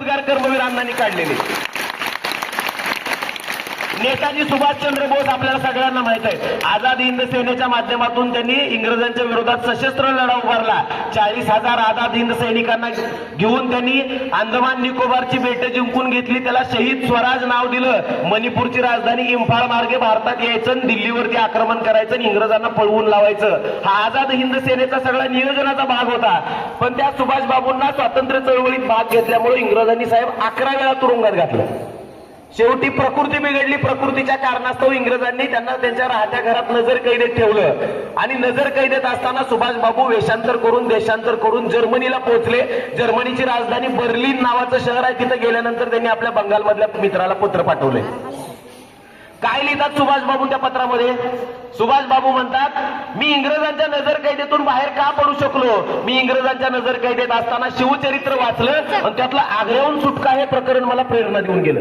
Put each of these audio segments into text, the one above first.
उद्गार कर्मवीर अण्णांनी काढलेले. नेताजी सुभाषचंद्र बोस आपल्याला सगळ्यांना माहित आहे. आझाद हिंद सेनेच्या माध्यमातून त्यांनी इंग्रजांच्या विरोधात सशस्त्र लढा उभारला. 40,000 आझाद हिंद सैनिकांना घेऊन त्यांनी अंदमान निकोबारची बेटे जिंकून घेतली. त्याला शहीद स्वराज नाव दिलं. मणिपूरची राजधानी इम्फाळ मार्गे भारतात यायचं, दिल्लीवरती आक्रमण करायचं आणि इंग्रजांना पळवून लावायचं. हा आझाद हिंद सेनेचा सगळा नियोजनाचा भाग होता. पण त्या सुभाष बाबूंना स्वातंत्र्य चळवळीत भाग घेतल्यामुळे इंग्रजांनी साहेब 11 वेळा तुरुंगात घातलं. शेवटी प्रकृती बिघडली. प्रकृतीच्या कारणास्तव इंग्रजांनी त्यांना त्यांच्या राहत्या घरात नजर कैदेत ठेवलं. आणि नजर कैदेत असताना सुभाष बाबू वेषांतर करून देशांतर करून जर्मनीला पोहोचले. जर्मनीची राजधानी बर्लिन नावाचं शहर आहे. तिथे गेल्यानंतर त्यांनी आपल्या बंगालमधल्या मित्राला पत्र पाठवले. काय लिहितात सुभाष बाबू त्या पत्रामध्ये? सुभाष बाबू म्हणतात, मी इंग्रजांच्या नजर कैदेतून बाहेर का पडू शकलो? मी इंग्रजांच्या नजर कैदेत असताना शिवचरित्र वाचलं आणि त्यातलं आग्र्याहून सुटका हे प्रकरण मला प्रेरणा देऊन गेलं.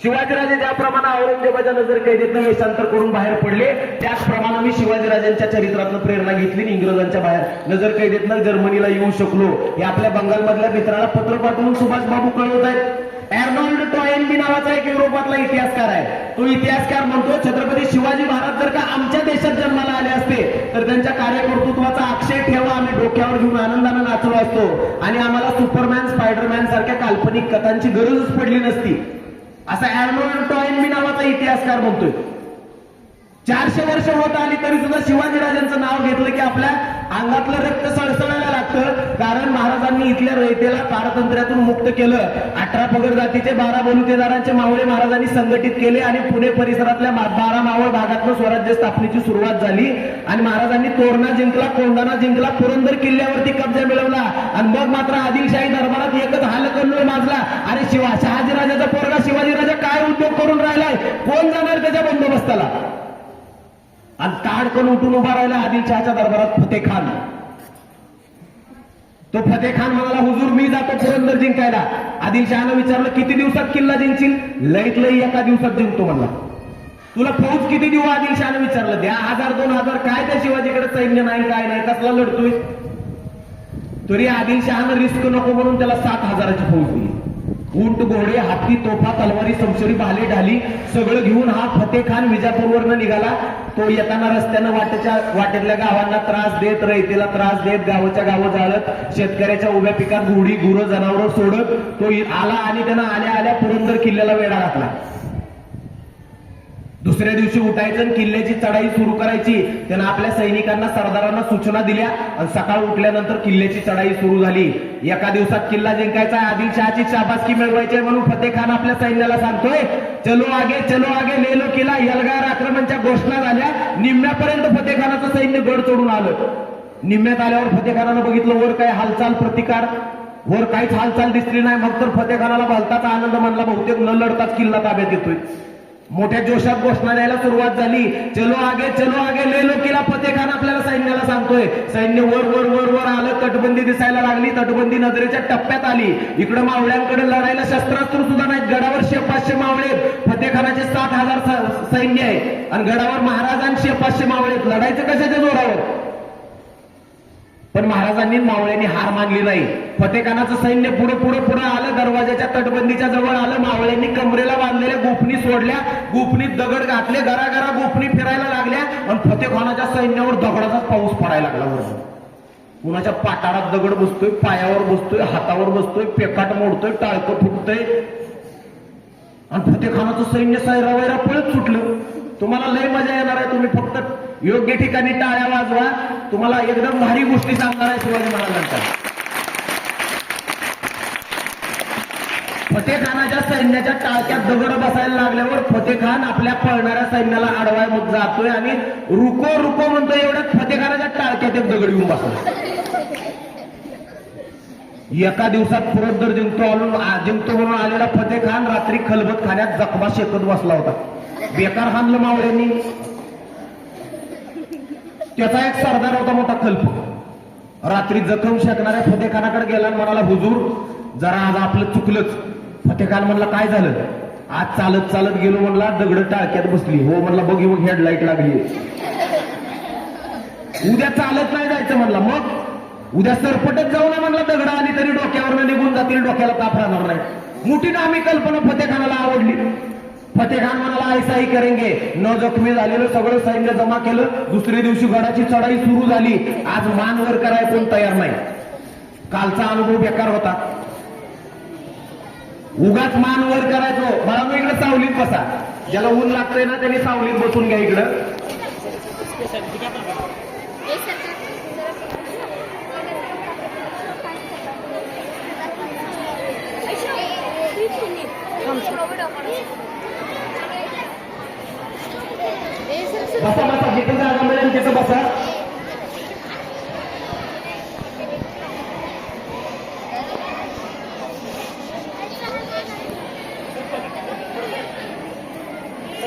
शिवाजीराजे ज्याप्रमाणे औरंगजेबाच्या नजर कैदेतून वेषांतर करून बाहेर पडले, त्याचप्रमाणे मी शिवाजीराजांच्या चरित्रातून प्रेरणा घेतली आणि इंग्रजांच्या बाहेर नजर कैदेतून जर्मनीला येऊ शकलो. हे आपल्या बंगालमधल्या मित्राला पत्र पाठवून सुभाष बाबू कळवत आहेत. एर्नॉल्ड टॉयनबी नावाचा एक युरोपातला इतिहासकार आहे. तो इतिहासकार म्हणतो, छत्रपती शिवाजी महाराज जर का आमच्या देशात जन्माला आले असते तर त्यांच्या कार्यकर्तृत्वाचा अक्षय ठेवा आम्ही डोक्यावर घेऊन आनंदाने नाचलो असतो आणि आम्हाला सुपरमॅन स्पायडरमॅन सारख्या काल्पनिक कथांची गरजच पडली नसती, असा एर्नॉल्ड टॉयनबी नावाचा इतिहासकार म्हणतोय. 400 वर्ष होत आली तरी सुद्धा शिवाजीराजांचं नाव घेतलं की आपल्या अंगातलं रक्त सळसळायला लागतं. कारण महाराजांनी इथल्या रयतेला पारतंत्र्यातून मुक्त केलं. 18 पगड जातीचे 12 बलुतेदारांचे मावळे महाराजांनी संघटित केले आणि पुणे परिसरातल्या 12 मावळ भागातून स्वराज्य स्थापनेची सुरुवात झाली. आणि महाराजांनी तोरणा जिंकला, कोंढाणा जिंकला, पुरंदर किल्ल्यावरती कब्जा मिळवला. आणि मग मात्र आदिलशाही दरबारात एकच हालकल्लोळ माजला. आणि शहाजीराजाचा पोरगा शिवाजीराजा काय उद्योग करून राहिलाय, कोण जाणार त्याच्या बंदोबस्ताला? आणि ताडकन उठून उभा राहिला आदिलशहाच्या दरबारात फतेह खान. तो फतेह खान म्हणाला, हुजूर मी जातो पुरंदर जिंकायला. आदिलशहानं विचारलं, किती दिवसात किल्ला जिंकशील? लईत लई एका दिवसात जिंकतो म्हणला. तुला फौज किती देऊ? आदिलशहानं विचारलं. द्या 1000-2000. काय त्या शिवाजीकडे सैन्य नाही, काय नाही, कसला लढतोय? तरी आदिलशहानं रिस्क नको म्हणून त्याला 7000ची फौज दिली. ऊंट, घोडे, हाती, तोफा, तलवारी, समशेरी, भाले, ढाली सगळं घेऊन हा फतेह खान विजापूरवरनं निघाला. तो येताना रस्त्यानं वाटेतल्या गावांना त्रास देत, रयतेला त्रास देत, गावाच्या गावं जाळत, शेतकऱ्याच्या उभ्या पिकात घोडी, गुरं, जनावरं सोडत तो आला आणि त्यानं आल्या आल्या पुरंदर किल्ल्याला वेढा घातला. दुसऱ्या दिवशी उठायचं आणि किल्ल्याची चढाई सुरू करायची. त्यानं आपल्या सैनिकांना, सरदारांना सूचना दिल्या आणि सकाळ उठल्यानंतर किल्ल्याची चढाई सुरू झाली. एका दिवसात किल्ला जिंकायचा आहे, आदिलशहाची शाबासकी मिळवायची आहे म्हणून फतेह खान आपल्या सैन्याला सांगतोय, चलो आगे ले लो किल्ला. यलगार आक्रमणच्या घोषणा झाल्या. निम्म्यापर्यंत फतेह खानाचं सैन्य गड चढून आलं. निम्म्यात आल्यावर फतेह खानानं बघितलं वर काय हालचाल, प्रतिकार, वर काहीच हालचाल दिसली नाही. मग तर फतेह खानाला भलताचा आनंद मानला, बहुतेक न लढताच किल्ला ताब्यात येतोय. मोठ्या जोशात घोषणा द्यायला सुरुवात झाली. चलो आगे ले लो किल्ला. फतेह खान आपल्याला सैन्याला सांगतोय. सैन्य वर वर वर वर आलं. तटबंदी दिसायला लागली. तटबंदी नजरेच्या टप्प्यात आली. इकडे मावळ्यांकडे लढायला शस्त्रास्त्र सुद्धा नाहीत. गडावर 500 मावळे. फतेह खानाचे 7000 सैन्य आहे आणि गडावर महाराजांचे 500 मावळे. लढायचं कशाच्या जोरावर? पण महाराजांनी, मावळ्यांनी हार मानली नाही. फतेह खानाचं सैन्य पुढे पुढे पुढे आलं. दरवाजाच्या तटबंदीच्या जवळ आलं. मावळ्यांनी कमरेला बांधलेल्या गोफणी सोडल्या. गोफणीत दगड घातले. घराघरा गोफणी फिरायला लागल्या आणि फतेह खानाच्या सैन्यावर दगडाचाच पाऊस पडायला लागला. वर कुणाच्या पाटारात दगड बसतोय, पायावर बसतोय, हातावर बसतोय, पेकाट मोडतोय, टाळकं फुटतोय आणि फतेह खानाचं सैन्य सैरावैरा पळत सुटलं. तुम्हाला लय मजा येणार आहे. तुम्ही फक्त योग्य ठिकाणी टाळ्या वाजवा. तुम्हाला एकदम भारी गोष्टी सांगणार आहे शिवाजी महाराजांच्या. फतेह खानाच्या सैन्याच्या टाळक्यात दगड बसायला लागल्यावर फतेह खान आपल्या पळणाऱ्या सैन्याला आडवाय मग जातोय आणि रुको रुको म्हणतोय. एवढ्यात फतेह खानाच्या टाळक्यात एक दगड येऊन बसला. एका दिवसात पुरंदर जिंकतो म्हणून आलेला फतेह खान रात्री खलबत खाण्यात जखमा शेकत बसला होता. बेकार हाणलं मावळ्यांनी. त्याचा एक सरदार होता मोठा खल्प. रात्री जखम शेकणाऱ्या फतेह खानाकडे गेला आणि म्हणाला, हुजूर जरा आज आपलं चुकलंच. फतेह खान म्हणला, काय झालं? आज चालत चालत गेलो म्हणला, दगड टाळक्यात बसली. हो म्हणला, बघी मग हेडलाईट लागली. उद्या चालत नाही जायचं म्हणला. मग उद्या सरपटच जाऊ ना म्हणलं दगड आली तरी डोक्यावर निघून जातील, डोक्याला ताप राहणार नाही. मोठी आम्ही कल्पना फतेखानाला आवडली. फतेखान म्हणाला ऐसाही करेंगे. न जखमी झालेलं सगळं सैन्य जमा केलं. दुसऱ्या दिवशी गडाची चढाई सुरू झाली. आज मान वर करायला कोण तयार नाही. कालचा अनुभव बेकार होता. उगाच मान वर करायचो. मला इकडे सावलीत बसा. ज्याला ऊन लागतंय ना त्यांनी सावलीत बसून घ्या. इकडं बसा बसा, जिथं जागा मिळेल तिथं बसा.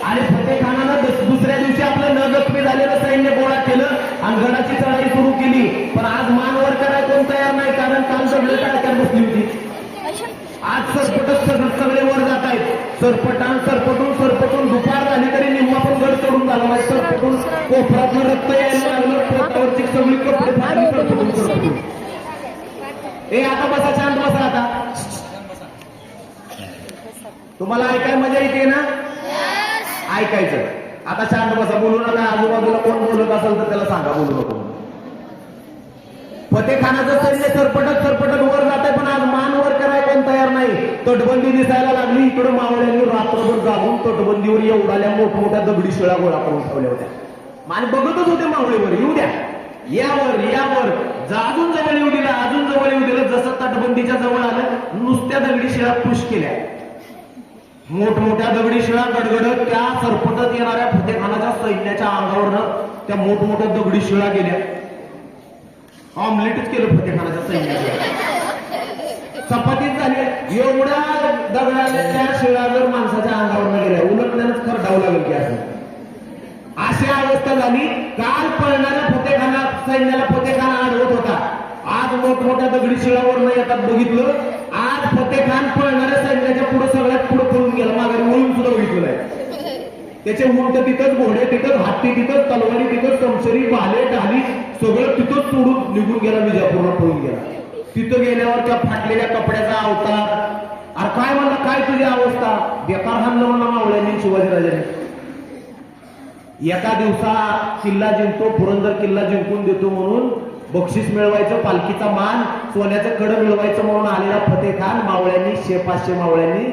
आणि फतेखानानं दुसऱ्या दिवशी आपलं न जखमी झालेलं सैन्य गोळा केलं आणि गडाची चढाई सुरू केली. पण आज मान वर करायला कोण तयार नाही, कारण काल सगळे टाळक्यात बसली होती. आज सरपटच सगळे वर जात आहेत. सरपटून दुपार झाली तरी निम्मा पण गड चढून झाला नाही. सरपटून कोपरातनं रक्त यायला लागलं. पोटावरची सगळी कपडे फाडली. सरपटून ए आता बसा, शांत बसा. आता तुम्हाला ऐकाय मजा येते ना? ऐकायचं. आता शांत बसा, बोलू नका. आजूबाजूला कोण बोलत असेल तर त्याला सांगा बोलू नको. फतेखानाचं सैन्य सरपटत वर जात आहे, पण आज मान वर करायला कोण तयार नाही. तटबंदी दिसायला लागली. इकडे मावळ्यांनी रात्रभर जागून तटबंदीवर एवढ्या मोठमोठ्या दगडी शिळा गोळा करून ठेवल्या होत्या. आणि बघतच होते मावळीवर, येऊ द्या, यावर अजून जवळ येऊ दिला, अजून जवळ येऊ दिलं. जसं तटबंदीच्या जवळ आलं, नुसत्या दगडी शिळा पुश केल्या. मोठमोठ्या दगडी शिळा गडगडत त्या सरपटत येणाऱ्या फतेखानाच्या सैन्याच्या अंगावरनं त्या मोठमोठ्या दगडी शिळा गेल्या. ऑमलेटच केलं फतेखानाच्या सैन्याचं. चपातीच झाली. एवढ्या दगडाने त्या शिळा जर माणसाच्या अंगावर गेल्या, उलटल्यानंच खरडावं लागेल की असं. अशी अवस्था झाली. काल पळणाऱ्या फतेखाना सैन्याला फतेखाना आडवत होता. आज मोठमोठ्या दगडी शिळावर येतात बघितलं. आज फतेखान पळणाऱ्या सैन्याच्या पुढे सगळ्यात पुढे पळून गेला. माघारी वळून सुद्धा बघितलं नाही. त्याचे उंट तिथंच, घोडे तिथंच, हत्ती तिथंच, तलवारी तिथंच, समशरी, भाले, ढाली सगळं तिथंच सोडून निघून गेला. विजापूरला पळून गेला. तिथं गेल्यावर त्या फाटलेल्या कपड्याचा अवतार. अरे काय म्हणला, काय तुझी अवस्था? बेकार हाणलं म्हणला मावळ्यांनी शिवाजीराजांनी. एका दिवसा किल्ला जिंकतो, पुरंदर किल्ला जिंकून देतो म्हणून बक्षीस मिळवायचं, पालखीचा मान, सोन्याचं कड मिळवायचं म्हणून आलेला फतेखान मावळ्यांनी 500 मावळ्यांनी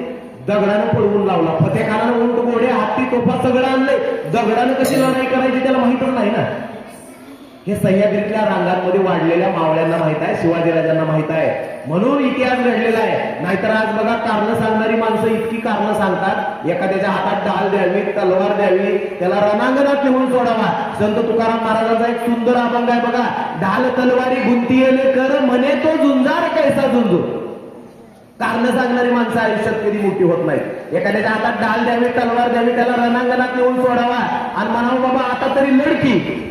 दगडानं पळवून लावला. फतेखानानं उंट, घोडे, हत्ती, तोफा सगळं आणलंय. दगडानं कशी लढाई करायची त्याला माहितच नाही ना. हे सह्याद्रीतल्या रांगांमध्ये वाढलेल्या मावळ्यांना माहित आहे, शिवाजीराजांना माहित आहे, म्हणून इतिहास घडलेला आहे. नाहीतर आज बघा, कारणं सांगणारी माणसं इतकी कारणं सांगतात. एखाद्याच्या हातात ढाल द्यावी, तलवार द्यावी, त्याला रणांगणात नेऊन सोडावा. संत तुकाराम महाराजांचा एक सुंदर अभंग आहे बघा. ढाल तलवारी गुंतीयले कर, म्हणे तो झुंजार कैसा झुंजू. कारणं सांगणारी माणसं आयुष्यात कधी मोठी होत नाही. एखाद्याच्या हातात ढाल द्यावी, तलवार द्यावी, त्याला रणांगणात नेऊन सोडावा आणि म्हणावं बाबा आता तरी लढकी.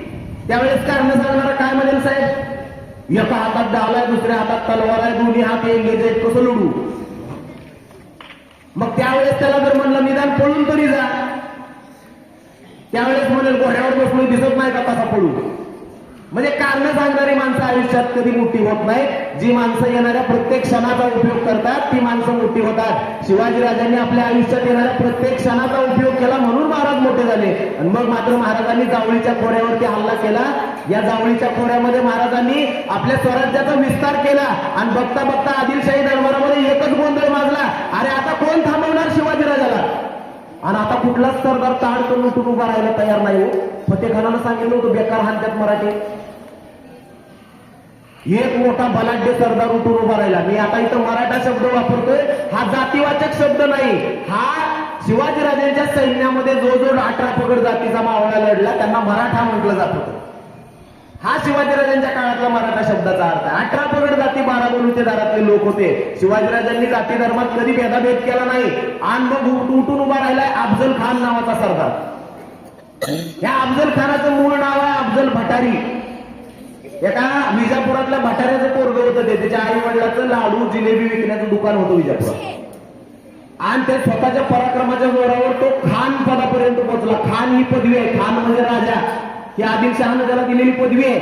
त्यावेळेस कारण सांगणार काय म्हणेल साहेब? एका हातात ढाल आहे, दुसऱ्या हातात तलवार आहे, दोन्ही हात एंगेज आहेत, कसं लढू? मग त्यावेळेस त्याला जर म्हणलं निदान पळून तरी जा, त्यावेळेस म्हणेल घोड्यावर बसलो दिसत नाही का कसा पळू. म्हणजे कारण सांगणारी माणसं आयुष्यात कधी मोठी होत नाही. जी माणसं येणाऱ्या प्रत्येक क्षणाचा उपयोग करतात ती माणसं मोठी होतात. शिवाजीराजांनी आपल्या आयुष्यात येणाऱ्या प्रत्येक क्षणाचा उपयोग केला म्हणून महाराज मोठे झाले. आणि मग मात्र महाराजांनी जावळीच्या खोऱ्यावरती हल्ला केला. या जावळीच्या खोऱ्यामध्ये महाराजांनी आपल्या स्वराज्याचा विस्तार केला आणि बघता बघता आदिलशाही दरबारामध्ये एकच गोंधळ माजला. अरे आता कोण थांबवणार शिवाजीराजाला? आणि आता कुठलाच सरदार ताडकन उठून उभा राहायला तयार नाही. हो, फतेखानानं सांगितलं होतं बेकार हाणत्यात मराठी. एक मोठा बलाढ्य सरदार उठून उभा राहिला. मी आता इथं मराठा शब्द वापरतोय, हा जातीवाचक शब्द नाही. हा शिवाजीराजांच्या सैन्यामध्ये जो 18 पगड जातीचा मावळा लढला त्यांना मराठा म्हटलं जात होतं. हा शिवाजीराजांच्या काळातला मराठा शब्दाचा अर्थ आहे. 18 पगड जाती 12 बलुतेदारातले लोक होते. शिवाजीराजांनी जाती धर्मात कधी भेदाभेद केला नाही. आणि मग उठून उभा राहिलाय अफजल खान नावाचा सरदार. या अफजल खानाचं मूळ नाव आहे अफजल भटारी. एका विजापुरातल्या भटाऱ्याचं पोरगं होतं ते. त्याच्या आई वडिलाचं लाडू जिलेबी विकण्याचं दुकान होतं विजापुरात. आणि त्या स्वतःच्या पराक्रमाच्या जोरावर तो खान पदापर्यंत पोहोचला. खान ही पदवी आहे. खान म्हणजे राजा. ही आदिलशहानं त्याला दिलेली पदवी आहे.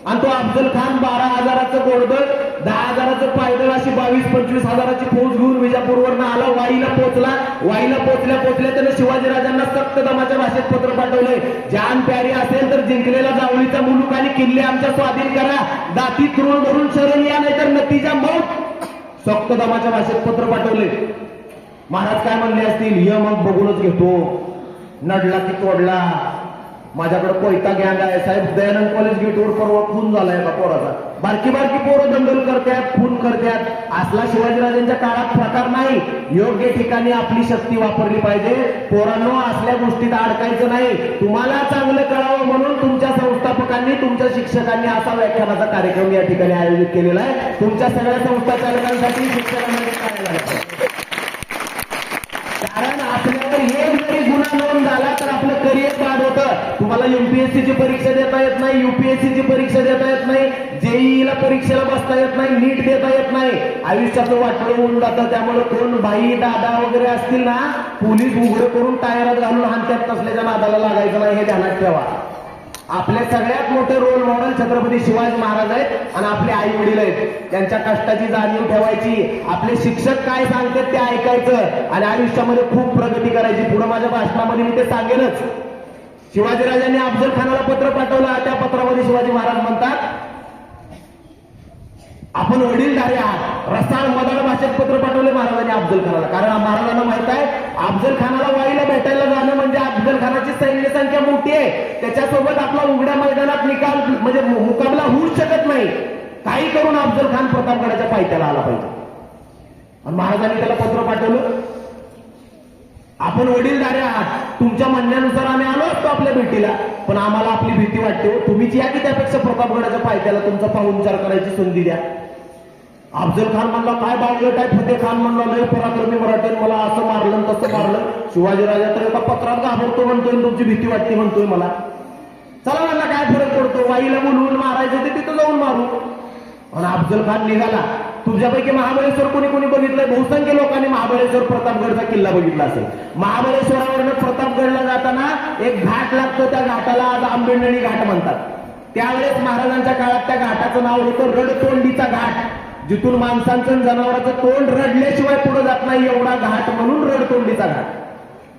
आणि तो अफजल खान 12,000चं घोडदळ, 10,000चं पायदळ, अशी 22-25 हजाराची फौज घेऊन विजापूरवरनं आला, वाईला पोहोचला. वाईला पोहोचल्या त्यानं शिवाजीराजांना सक्त दमाच्या भाषेत पत्र पाठवलंय, जान प्यारी असेल तर जिंकलेला जावळीचा मुलूक आणि किल्ले आमच्या स्वाधीन करा, दाती तृण धरून शरण या, नाहीतर नतीजा मौत. सक्त दमाच्या भाषेत पत्र पाठवले. महाराज काय म्हणले असतील, य मग बघूनच घेतो, नडला की तोडला, माझ्याकडे कोयता गँग आहे. साहेब दयानंद कॉलेज गेटवर परवा खून झालाय का पोराचा, बारकी बारकी पोरं दंगल करतात, खून करतात. असला शिवाजीराजांच्या काळात प्रकार नाही. योग्य ठिकाणी आपली शक्ती वापरली पाहिजे. पोरांनो, असल्या गोष्टीत अडकायचं नाही. तुम्हाला चांगलं कळावं म्हणून तुमच्या संस्थापकांनी, तुमच्या शिक्षकांनी असा व्याख्यानाचा कार्यक्रम या ठिकाणी आयोजित केलेला आहे. तुमच्या सगळ्या संस्था चालकांसाठी शिक्षकांना काय झालं, कारण आपल्यावर एक जरी गुन्हा नोंद झाला तर आपलं करिअर बाद होतं. तुम्हाला एमपीएससीची परीक्षा देता येत नाही, युपीएससीची परीक्षा देता येत नाही, जेईईला परीक्षेला बसता येत नाही, नीट देता येत नाही. आयुष्याचं वाटोळं होऊन जातं. त्यामुळे कोण बाई दादा वगैरे असतील ना, पोलीस उघडं करून टायरात घालून हाणत्यात नसल्याच्या नादाला लागायचं नाही, हे ध्यानात ठेवा. आपले सगळ्यात मोठे रोल मॉडेल छत्रपती शिवाजी महाराज आहेत आणि आपले आई वडील आहेत. त्यांच्या कष्टाची जाणीव ठेवायची, आपले शिक्षक काय सांगतात ते ऐकायचं आणि आयुष्यामध्ये खूप प्रगती करायची. पुढे माझ्या भाषणामध्ये मी ते सांगेनच. शिवाजीराजांनी अफजल खानाला पत्र पाठवलं. त्या पत्रामध्ये शिवाजी महाराज म्हणतात, आपण वडीलधारी आहात. रसाळ मदार भाषेत पत्र पाठवले महाराजांनी अफजल खानाला, कारण महाराजांना माहित आहे अफजल खानाला वाईला भेटायला जाणं म्हणजे अफजल खानाची सैन्य संख्या मोठी आहे, त्याच्यासोबत आपला उघड्या मैदानात निकाल म्हणजे मुकाबला होऊच शकत नाही. काही करून अफजल खान प्रतापगडाच्या पायथ्याला आला पाहिजे. आणि महाराजांनी त्याला पत्र पाठवलं, आपण वडीलधारे आहात, तुमच्या म्हणण्यानुसार आम्ही आलो असतो आपल्या भेटीला, पण आम्हाला आपली भीती वाटते. तुम्हीच या की त्यापेक्षा प्रतापगडाच्या पायथ्याला तुमचा पाहुणचार करायची संधी द्या. अफजल खान म्हणला, काय बावळट आहे फतेह खान म्हणला, लय पराक्रमी मराठी, मला असं मारलं तसं मारलं. शिवाजीराजा तर एका पत्रात घाबरतो म्हणतोय, तुमची भीती वाटते म्हणतोय मला. चला म्हणला, काय फरक पडतो, वाईला बोलवून मारायचं ते तिथं जाऊन मारू. आणि अफजल खान निघाला. तुझ्यापैकी महाबळेश्वर कोणी कोणी बघितलंय? बहुसंख्य लोकांनी महाबळेश्वर प्रतापगडचा किल्ला बघितला असेल. महाबळेश्वरावरनं प्रतापगडला जाताना एक घाट लागतो, त्या घाटाला आज आंबेडणी घाट म्हणतात. त्यावेळेस महाराजांच्या काळात त्या घाटाचं नाव होतं रडतोंडीचा घाट, जिथून माणसांचं जनावरांचं तोंड रडल्याशिवाय पुढे जात नाही एवढा घाट, म्हणून रडतोंडीचा घाट.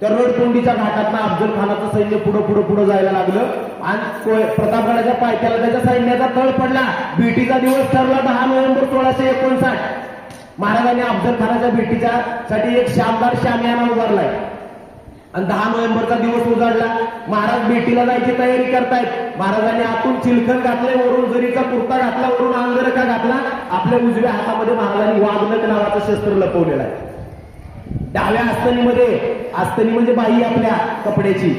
त्या रडतोंडीच्या घाटातनं अफजल खानाचं सैन्य पुढे जायला लागलं आणि प्रतापगडाच्या पायथ्याला त्याच्या सैन्याचा तळ पडला. भेटीचा दिवस ठरला 10 नोव्हेंबर 1659. महाराजांनी अफजल खानाच्या भेटीच्या साठी एक शानदार शामियाना उभारलाय आणि 10 नोव्हेंबरचा दिवस उजाडला. महाराज भेटीला जायची तयारी करतायत. महाराजांनी आतून चिलखत घातलंय, वरून जरीचा कुर्ता घातला, वरून अंगरखा घातला. आपल्या उजव्या हातामध्ये महाराजांनी वाघनख नावाचं शस्त्र लपवलेलं आहे. डाव्या आस्तनी म्हणजे बाई आपल्या कपड्याची,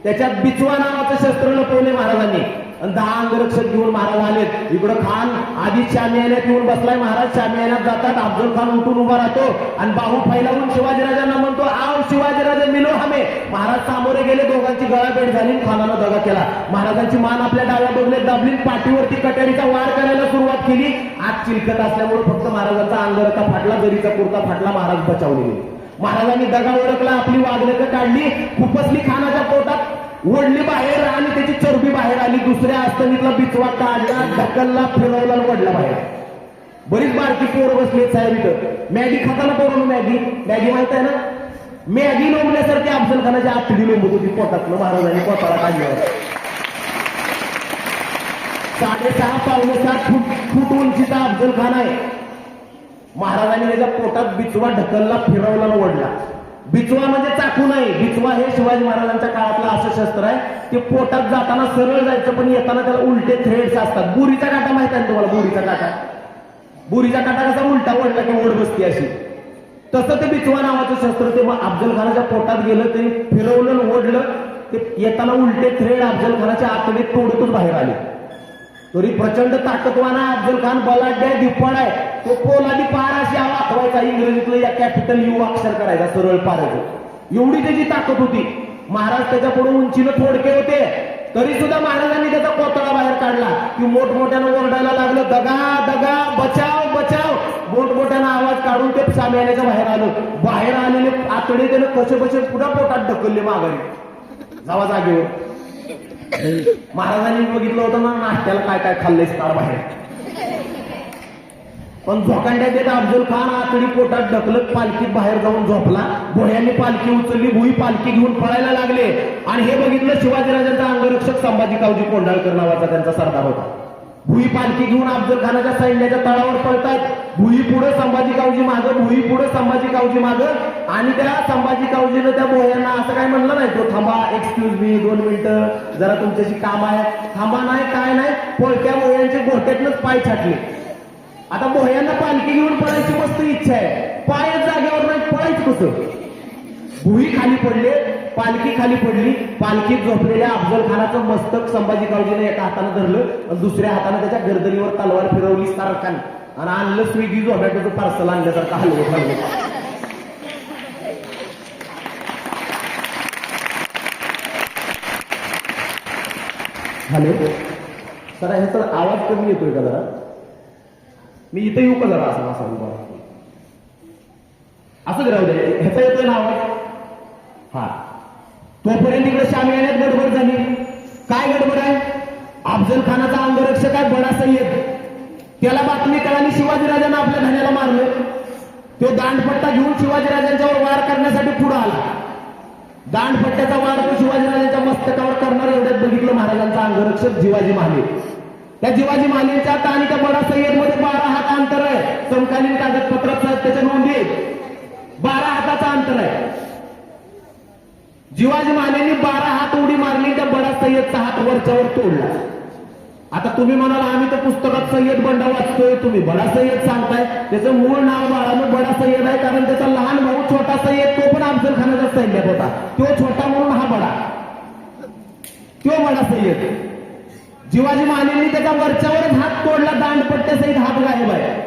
त्याच्यात बिचवा नावाचं शस्त्र लपवले महाराजांनी. आणि 10 अंगरक्षक घेऊन महाराज आलेत. इकडं खान आधी शामियान्यात येऊन बसलाय. महाराज शामियान्यात जातात. अफजल खान उठून उभा राहतो आणि बाहू फैलावून शिवाजीराजांना म्हणतो, आव शिवाजीराजे मिलो हमे. महाराज सामोरे गेले, दोघांची गळाभेट झाली, खानानं दगा केला. महाराजांची मान आपल्या डाव्या बगलेत दाबली, पाठीवरती कट्यारीचा वार करायला सुरुवात केली. आत चिलखत असल्यामुळे फक्त महाराजांचा अंगरखा फाटला, जरीचा कुर्ता फाटला, महाराज बचावले गेले. महाराजांनी दगा ओळखला, आपली वाघनखं काढली, खुपसली खानाच्या पोटात, ओढली बाहेर आणि त्याची चरबी बाहेर आली. दुसऱ्या आस्तनीतला बिचवा काढला, ढकलला, फिरवला, ओढला बाहेर. बरीच बारकी पोरं बसली साहेब इथं. मॅगी खाताना पोरं, मॅगी माहित आहे ना, मॅगी लोंबल्यासारखी अफजल खानाची आतडी लोंबत होती पोटातलं. महाराजांनी पोटाला काढल्यावर 6.5 पावणे 7 फूट उंचीचा अफजल खान आहे. महाराजांनी त्याच्या पोटात बिचवा ढकलला, फिरवला, ओढला. बिचवा म्हणजे चाकू नाही, बिचवा हे शिवाजी महाराजांच्या काळातलं असं शस्त्र आहे. ते पोटात जाताना सरळ जायचं, पण येताना त्याला उलटे थ्रेड्स असतात. बुरीचा काटा माहित आहे तुम्हाला? बुरीचा काटा कसा उलटा ओढला की ओढ बसते अशी, तसं ते बिचवा नावाचं शस्त्र ते अफजल खानाच्या पोटात गेलं, ते फिरवलं, ओढलं, ते येताना उलटे थ्रेड अफजल खानाच्या आतडीत तोडतच बाहेर आले. तरी प्रचंड ताकदवाना अफजल खान बलाढ्य आहे, दिप्पाड आहे. तो पोलादी पार अशी वाकवायचा, इंग्रजीतलं या कॅपिटल यू अक्षर करायचा, सरळ पारायचं, एवढी त्याची ताकद होती. महाराज त्याच्या पुढे उंचीनं थोडके होते, तरी सुद्धा महाराजांनी त्याचा कोतळा बाहेर काढला की मोठमोठ्यानं ओरडायला लागलं, दगा दगा, बचाव बचाव. मोठमोठ्यानं आवाज काढून ते शामियान्याच्या बाहेर आलं. बाहेर आलेले आतडे त्यानं कसे बसे पुन्हा पोटात ढकलले माघारी, जावा जागेवर. महाराजांनी बघितलं होतं ना नाश्त्याला काय काय खाल्लंय स्टार बाहेर. पण झोकांड्यात येत अफजल खान आतडी पोटात ढकलत पालखीत बाहेर जाऊन झोपला. भोयांनी पालखी उचलली, भुई पालखी घेऊन पळायला लागले. आणि हे बघितलं शिवाजीराजांचा अंगरक्षक संभाजी कावजी कोंढाळकर नावाचा त्यांचा सरदार होता. भुई पालखी घेऊन अफजल खानाच्या सैन्याच्या तळावर पळतायत. भुई पुढे संभाजी कावजी मागं, भुई पुढे संभाजी कावजी मागं. आणि त्या संभाजी कावजीनं त्या भोयांना असं काय म्हणलं नाही, तो थांबा, एक्सक्यूज मी, 2 मिनिटं, जरा तुमच्याशी काम आहे. थांबा नाही, काय नाही, पळत्या भोयांच्या घोट्यातनंच पाय छाटले. आता भोयांना पालखी घेऊन पळायची मस्त इच्छा आहे, पाय जागेवर नाही, पळायचं कसं? भुई खाली पडले, पालखी खाली पडली. पालखीत झोपलेल्या अफजल खानाचं मस्तक संभाजी कावजीने एका हाताने धरलं आणि दुसऱ्या हाताने त्याच्या गर्दनीवर तलवार फिरवली सारखान आणि आणलं स्विगी झोमॅटोचं पार्सल आणल्यासारखं हलवत हलवत. हॅलो सर, ह्याचा आवाज कमी येतोय का जरा? मी इथे येऊ का जरा? असं असा उभा असं राहू दे. ह्याचा येतोय ना आवाज? हा. तोपर्यंत इकडे शामी येण्यात गडबड झाली. काय गडबड आहे? अफजल खानाचा अंगरक्षक आहे बडा सय्यद, त्याला बातमी कळाली शिवाजीराजांना आपल्या धान्याला मारलं. तो दांडपट्टा घेऊन शिवाजीराजांच्यावर वार करण्यासाठी पुढे आला. दांडपट्ट्याचा वार तो शिवाजीराजांच्या मस्तकावर करणार एवढ्यात बघितलं महाराजांचा अंगरक्षक जिवाजी महाले. त्या जिवाजी महालेंच्या आणि त्या बडा सय्यद मध्ये 12 हात अंतर आहे. समकालीन कागदपत्रात त्याच्या नोंदी 12 हाताचा अंतर आहे. जिवाजी महालेंनी 12 हात उडी मारली, त्या बडा सय्यदचा हात वरच्यावर तोडला. आता तुम्ही म्हणाल आम्ही तर पुस्तकात सय्यद बंडा वाचतोय, तुम्ही बडा सय्यद सांगताय. त्याचं मूळ नाव बाळानं बडा सय्यद आहे, कारण त्याचा लहान भाऊ छोटा सय्यद तो पण अफजल खानाच्या सैन्यात होता. तो छोटा म्हणून हा बडा, तो बडा सय्यद. जिवाजी महालेंनी त्याचा वरच्यावरच हात तोडला, दांडपट्ट्यासहित हात गायब आहे.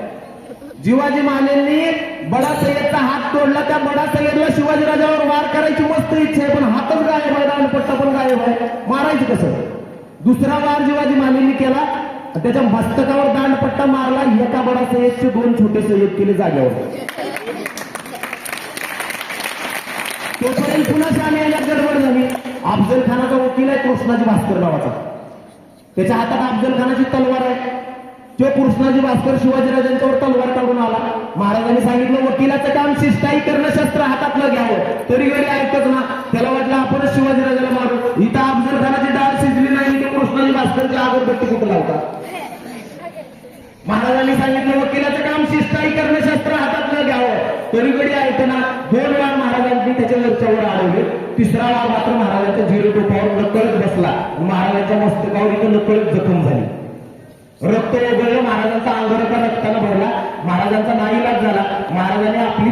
जिवाजी महालेंनी बडा सय्यदचा हात तोडला. त्या बडा सय्यदला शिवाजीराजावर वार करायची मस्त इच्छा आहे, पण हातच गायब आहे, दांडपट्टा पण गायब आहे, मारायचं कसं? दुसरा वार जिवाजी महालेंनी केला, त्याच्या मस्तकावर दांडपट्टा मारला. एका बडा सय्यदचे 2 छोटे सय्यद केले जागेवर. तोपर्यंत पुन्हा शामी येण्यात गडबड झाली. अफजल खानाचा वकील आहे कृष्णाजी भास्कर नावाचा, त्याच्या हातात अफजल खानाची तलवार आहे. तो कृष्णाजी भास्कर शिवाजीराजांच्यावर तलवार काढून आला. महाराजांनी सांगितलं वकिलाचं काम शिष्टाई करणं, शस्त्र हातातलं घ्यावं. तरी गडी ऐकत ना, त्याला वाटलं आपणच शिवाजीराजाला मारू. इथं अफजल खानाची डाळ शिजली नाही, ते कृष्णाजी भास्करच्या अगरबत्ती कुठं लावतात. महाराजांनी सांगितलं वकिलाचं काम शिष्टाई करणं, शस्त्र हातातलं घ्यावं. तरी गडी ऐकना. 2 वेळा महाराजांनी त्याच्या वरच्यावर अडवले. तिसरा वार मात्र महाराजांच्या झिरो टोपावर नकळत बसला. महाराजांच्या मस्तकावर इथं नकळत जखम झाली. रक्त ओघळलं, महाराजांचा अंगरखा रक्तानं भरला. महाराजांचा नाईलाज झाला. महाराजांनी आपली